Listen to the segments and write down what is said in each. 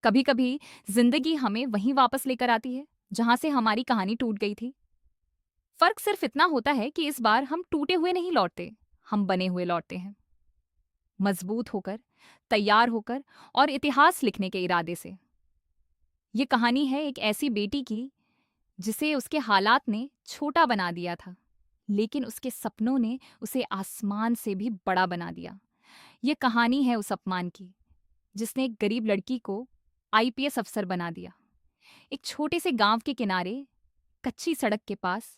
कभी कभी जिंदगी हमें वहीं वापस लेकर आती है जहां से हमारी कहानी टूट गई थी। फर्क सिर्फ इतना होता है कि इस बार हम टूटे हुए नहीं लौटते, हम बने हुए लौटते हैं, मजबूत होकर, तैयार होकर और इतिहास लिखने के इरादे से। ये कहानी है एक ऐसी बेटी की जिसे उसके हालात ने छोटा बना दिया था, लेकिन उसके सपनों ने उसे आसमान से भी बड़ा बना दिया। ये कहानी है उस अपमान की जिसने एक गरीब लड़की को आईपीएस अफसर बना दिया। एक छोटे से गांव के किनारे कच्ची सड़क के पास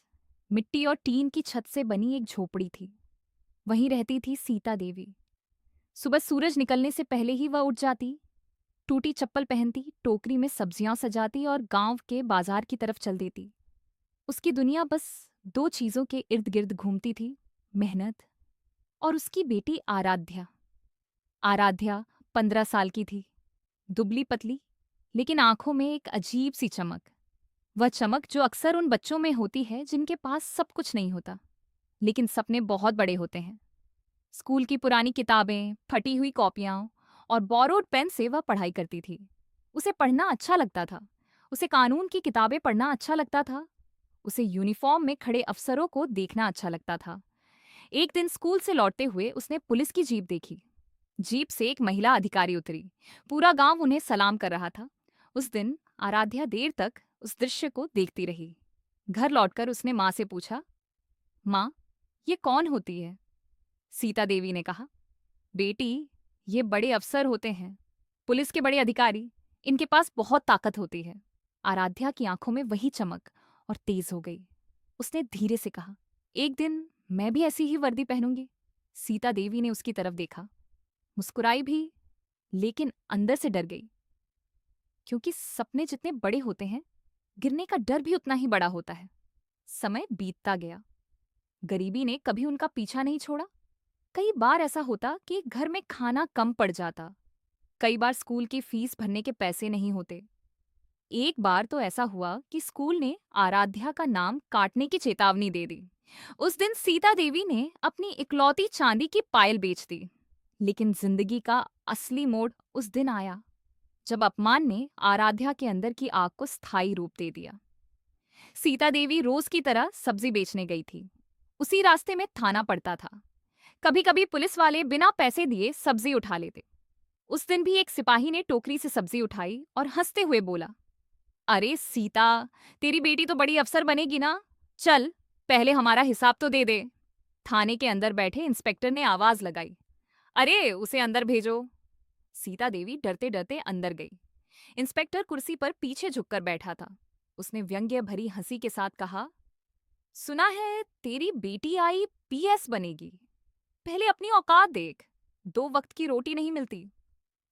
मिट्टी और टीन की छत से बनी एक झोपड़ी थी। वहीं रहती थी सीता देवी। सुबह सूरज निकलने से पहले ही वह उठ जाती, टूटी चप्पल पहनती, टोकरी में सब्जियां सजाती और गांव के बाजार की तरफ चल देती। उसकी दुनिया बस दो चीजों के इर्द गिर्द घूमती थी, मेहनत और उसकी बेटी आराध्या। आराध्या 15 साल की थी, दुबली पतली, लेकिन आंखों में एक अजीब सी चमक। वह चमक जो अक्सर उन बच्चों में होती है जिनके पास सब कुछ नहीं होता, लेकिन सपने बहुत बड़े होते हैं। स्कूल की पुरानी किताबें, फटी हुई कॉपियां और बोरोड पेन से वह पढ़ाई करती थी। उसे पढ़ना अच्छा लगता था। उसे कानून की किताबें पढ़ना अच्छा लगता था। उसे यूनिफॉर्म में खड़े अफसरों को देखना अच्छा लगता था। एक दिन स्कूल से लौटते हुए उसने पुलिस की जीप देखी। जीप से एक महिला अधिकारी उतरी। पूरा गांव उन्हें सलाम कर रहा था। उस दिन आराध्या देर तक उस दृश्य को देखती रही। घर लौटकर उसने माँ से पूछा, माँ, ये कौन होती है? सीता देवी ने कहा, बेटी, ये बड़े अफसर होते हैं, पुलिस के बड़े अधिकारी। इनके पास बहुत ताकत होती है। आराध्या की आंखों में वही चमक और तेज हो गई। उसने धीरे से कहा, एक दिन मैं भी ऐसी ही वर्दी पहनूंगी। सीता देवी ने उसकी तरफ देखा, मुस्कुराई भी, लेकिन अंदर से डर गई, क्योंकि सपने जितने बड़े होते हैं, गिरने का डर भी उतना ही बड़ा होता है। समय बीतता गया। गरीबी ने कभी उनका पीछा नहीं छोड़ा। कई बार ऐसा होता कि घर में खाना कम पड़ जाता। कई बार स्कूल की फीस भरने के पैसे नहीं होते। एक बार तो ऐसा हुआ कि स्कूल ने आराध्या का नाम काटने की चेतावनी दे दी। उस दिन सीता देवी ने अपनी इकलौती चांदी की पायल बेच दी। लेकिन जिंदगी का असली मोड़ उस दिन आया जब अपमान ने आराध्या के अंदर की आग को स्थायी रूप दे दिया। सीता देवी रोज की तरह सब्जी बेचने गई थी। उसी रास्ते में थाना पड़ता था। कभी कभी पुलिस वाले बिना पैसे दिए सब्जी उठा लेते। उस दिन भी एक सिपाही ने टोकरी से सब्जी उठाई और हंसते हुए बोला, अरे सीता, तेरी बेटी तो बड़ी अफसर बनेगी ना। चल, पहले हमारा हिसाब तो दे दे। थाने के अंदर बैठे इंस्पेक्टर ने आवाज लगाई, अरे उसे अंदर भेजो। सीता देवी डरते डरते अंदर गई। इंस्पेक्टर कुर्सी पर पीछे झुककर बैठा था। उसने व्यंग्य भरी हंसी के साथ कहा, सुना है तेरी बेटी आईपीएस बनेगी। पहले अपनी औकात देख। 2 वक्त की रोटी नहीं मिलती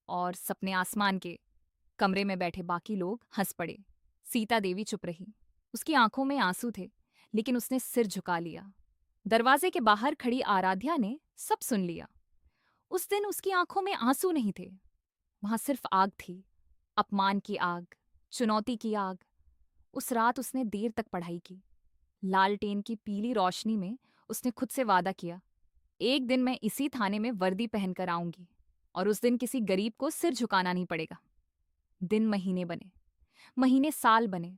और सपने आसमान के। कमरे में बैठे बाकी लोग हंस पड़े। सीता देवी चुप रही। उसकी आंखों में आंसू थे, लेकिन उसने सिर झुका लिया। दरवाजे के बाहर खड़ी आराध्या ने सब सुन लिया। उस दिन उसकी आंखों में आंसू नहीं थे, वहां सिर्फ आग थी। अपमान की आग, चुनौती की आग। उस रात उसने देर तक पढ़ाई की। लालटेन की पीली रोशनी में उसने खुद से वादा किया, एक दिन मैं इसी थाने में वर्दी पहनकर आऊंगी और उस दिन किसी गरीब को सिर झुकाना नहीं पड़ेगा। दिन महीने बने, महीने साल बने।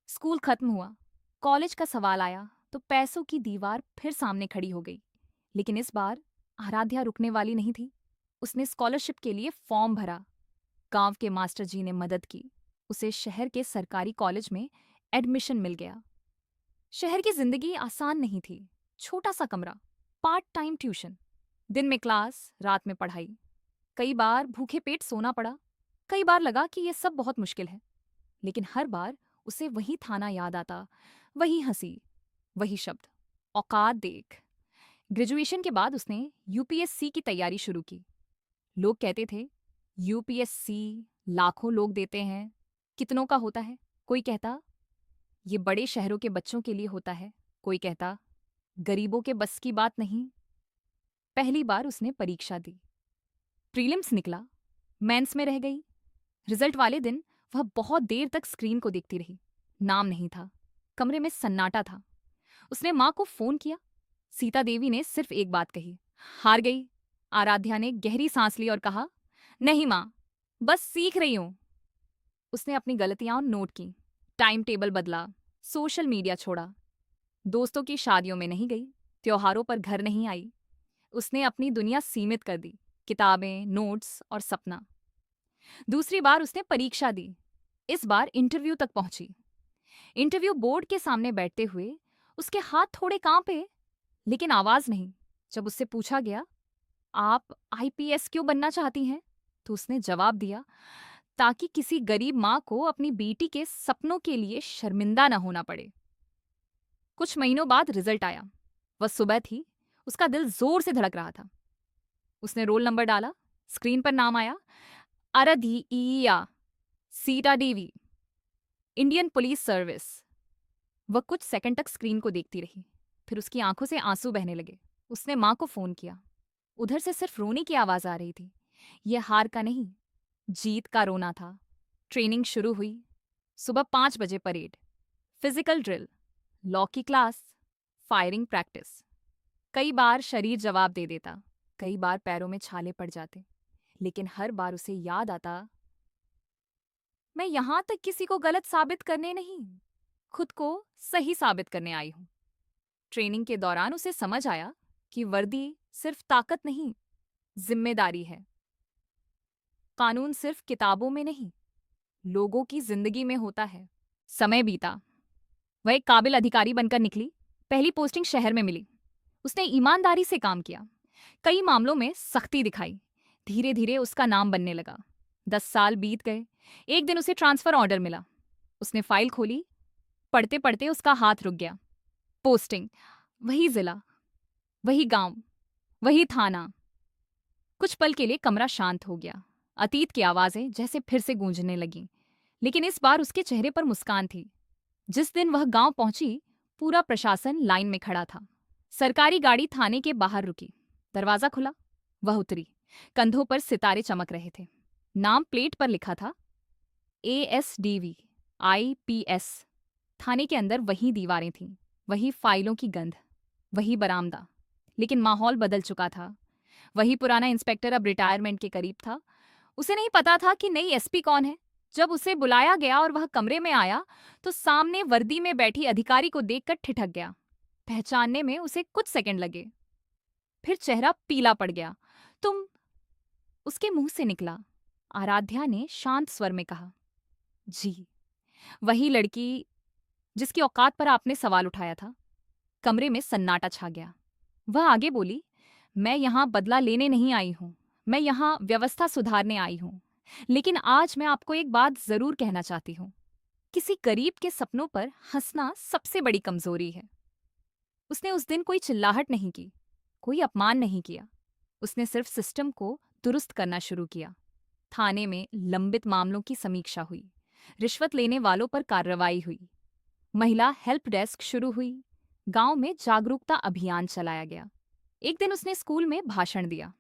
स्कूल खत्म हुआ, कॉलेज का सवाल आया तो पैसों की दीवार फिर सामने खड़ी हो गई। लेकिन इस बार आराध्या रुकने वाली नहीं थी। उसने स्कॉलरशिप के लिए फॉर्म भरा। गांव के मास्टर जी ने मदद की। उसे शहर के सरकारी कॉलेज में एडमिशन मिल गया। शहर की जिंदगी आसान नहीं थी। छोटा सा कमरा, पार्ट टाइम ट्यूशन, दिन में क्लास, रात में पढ़ाई। कई बार भूखे पेट सोना पड़ा। कई बार लगा कि यह सब बहुत मुश्किल है। लेकिन हर बार उसे वही थाना याद आता, वही हंसी, वही शब्द, औकात देख। ग्रेजुएशन के बाद उसने यूपीएससी की तैयारी शुरू की। लोग कहते थे, यूपीएससी लाखों लोग देते हैं, कितनों का होता है? कोई कहता, ये बड़े शहरों के बच्चों के लिए होता है। कोई कहता, गरीबों के बस की बात नहीं। पहली बार उसने परीक्षा दी। प्रीलिम्स निकला, मेंस में रह गई। रिजल्ट वाले दिन वह बहुत देर तक स्क्रीन को देखती रही। नाम नहीं था। कमरे में सन्नाटा था। उसने माँ को फोन किया। सीता देवी ने सिर्फ एक बात कही, हार गई। आराध्या ने गहरी सांस ली और कहा, नहीं माँ, बस सीख रही हूं। उसने अपनी गलतियां नोट की, टाइम टेबल बदला, सोशल मीडिया छोड़ा, दोस्तों की शादियों में नहीं गई, त्योहारों पर घर नहीं आई। उसने अपनी दुनिया सीमित कर दी, किताबें, नोट्स और सपना। दूसरी बार उसने परीक्षा दी, इस बार इंटरव्यू तक पहुंची। इंटरव्यू बोर्ड के सामने बैठते हुए उसके हाथ थोड़े कांपे, लेकिन आवाज नहीं। जब उससे पूछा गया, आप आईपीएस क्यों बनना चाहती हैं, तो उसने जवाब दिया, ताकि किसी गरीब माँ को अपनी बेटी के सपनों के लिए शर्मिंदा न होना पड़े। कुछ महीनों बाद रिजल्ट आया। वह सुबह थी, उसका दिल जोर से धड़क रहा था। उसने रोल नंबर डाला, स्क्रीन पर नाम आया, अरधिया Sita Devi, Indian police service. वह कुछ सेकंड तक स्क्रीन को देखती रही, फिर उसकी आंखों से आंसू बहने लगे। उसने माँ को फोन किया। उधर से सिर्फ रोने की आवाज आ रही थी। यह हार का नहीं, जीत का रोना था। ट्रेनिंग शुरू हुई। सुबह 5 बजे परेड, फिजिकल ड्रिल, लॉ की क्लास, फायरिंग प्रैक्टिस। कई बार शरीर जवाब दे देता, कई बार पैरों में छाले पड़ जाते, लेकिन हर बार उसे याद आता, मैं यहां तक किसी को गलत साबित करने नहीं, खुद को सही साबित करने आई हूं। ट्रेनिंग के दौरान उसे समझ आया कि वर्दी सिर्फ ताकत नहीं, जिम्मेदारी है। कानून सिर्फ किताबों में नहीं, लोगों की जिंदगी में होता है। समय बीता। वह एक काबिल अधिकारी बनकर निकली। पहली पोस्टिंग शहर में मिली। उसने ईमानदारी से काम किया, कई मामलों में सख्ती दिखाई। धीरे धीरे उसका नाम बनने लगा। 10 साल बीत गए। एक दिन उसे ट्रांसफर ऑर्डर मिला। उसने फाइल खोली, पढ़ते पढ़ते उसका हाथ रुक गया। पोस्टिंग, वही जिला, वही गांव, वही थाना। कुछ पल के लिए कमरा शांत हो गया। अतीत की आवाजें जैसे फिर से गूंजने लगीं, लेकिन इस बार उसके चेहरे पर मुस्कान थी। जिस दिन वह गांव पहुंची, पूरा प्रशासन लाइन में खड़ा था। सरकारी गाड़ी थाने के बाहर रुकी। दरवाजा खुला, वह उतरी। कंधों पर सितारे चमक रहे थे। नाम प्लेट पर लिखा था, ASDV IPS। थाने के अंदर वही दीवारें थीं, वही फाइलों की गंध, वही बरामदा। लेकिन माहौल बदल चुका था। वही पुराना इंस्पेक्टर अब रिटायरमेंट के करीब था। उसे नहीं पता था कि नई एसपी कौन है। जब उसे बुलाया गया और वह कमरे में आया, तो सामने वर्दी में बैठी अधिकारी को देखकर ठिठक गया। पहचानने में उसे कुछ सेकंड लगे, फिर चेहरा पीला पड़ गया। तुम? उसके मुंह से निकला। आराध्या ने शांत स्वर में कहा, जी, वही लड़की जिसकी औकात पर आपने सवाल उठाया था। कमरे में सन्नाटा छा गया। वह आगे बोली, मैं यहां बदला लेने नहीं आई हूं, मैं यहां व्यवस्था सुधारने आई हूं। लेकिन आज मैं आपको एक बात जरूर कहना चाहती हूं, किसी गरीब के सपनों पर हंसना सबसे बड़ी कमजोरी है। उसने उस दिन कोई चिल्लाहट नहीं की, कोई अपमान नहीं किया। उसने सिर्फ सिस्टम को दुरुस्त करना शुरू किया। थाने में लंबित मामलों की समीक्षा हुई, रिश्वत लेने वालों पर कार्रवाई हुई, महिला हेल्प डेस्क शुरू हुई, गांव में जागरूकता अभियान चलाया गया। एक दिन उसने स्कूल में भाषण दिया,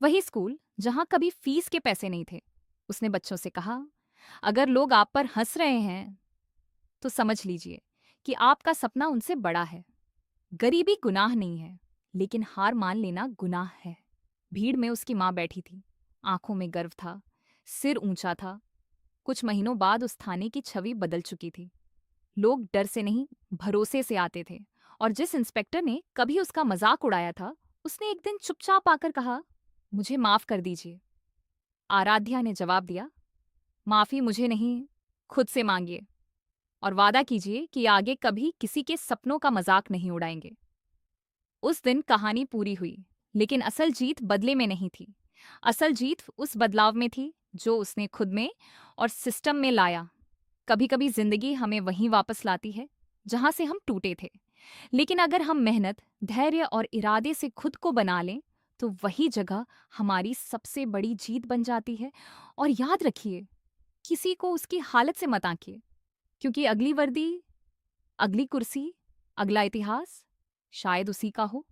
वही स्कूल जहां कभी फीस के पैसे नहीं थे। उसने बच्चों से कहा, अगर लोग आप पर हंस रहे हैं तो समझ लीजिए कि आपका सपना उनसे बड़ा है। गरीबी गुनाह नहीं है, लेकिन हार मान लेना गुनाह है। भीड़ में उसकी माँ बैठी थी, आंखों में गर्व था, सिर ऊंचा था। कुछ महीनों बाद उस थाने की छवि बदल चुकी थी। लोग डर से नहीं, भरोसे से आते थे। और जिस इंस्पेक्टर ने कभी उसका मजाक उड़ाया था, उसने एक दिन चुपचाप आकर कहा, मुझे माफ कर दीजिए। आराध्या ने जवाब दिया, माफी मुझे नहीं, खुद से मांगिए, और वादा कीजिए कि आगे कभी किसी के सपनों का मजाक नहीं उड़ाएंगे। उस दिन कहानी पूरी हुई, लेकिन असल जीत बदले में नहीं थी। असल जीत उस बदलाव में थी जो उसने खुद में और सिस्टम में लाया। कभी कभी जिंदगी हमें वहीं वापस लाती है जहां से हम टूटे थे, लेकिन अगर हम मेहनत, धैर्य और इरादे से खुद को बना लें तो वही जगह हमारी सबसे बड़ी जीत बन जाती है। और याद रखिए, किसी को उसकी हालत से मत आंकिए, क्योंकि अगली वर्दी, अगली कुर्सी, अगला इतिहास शायद उसी का हो।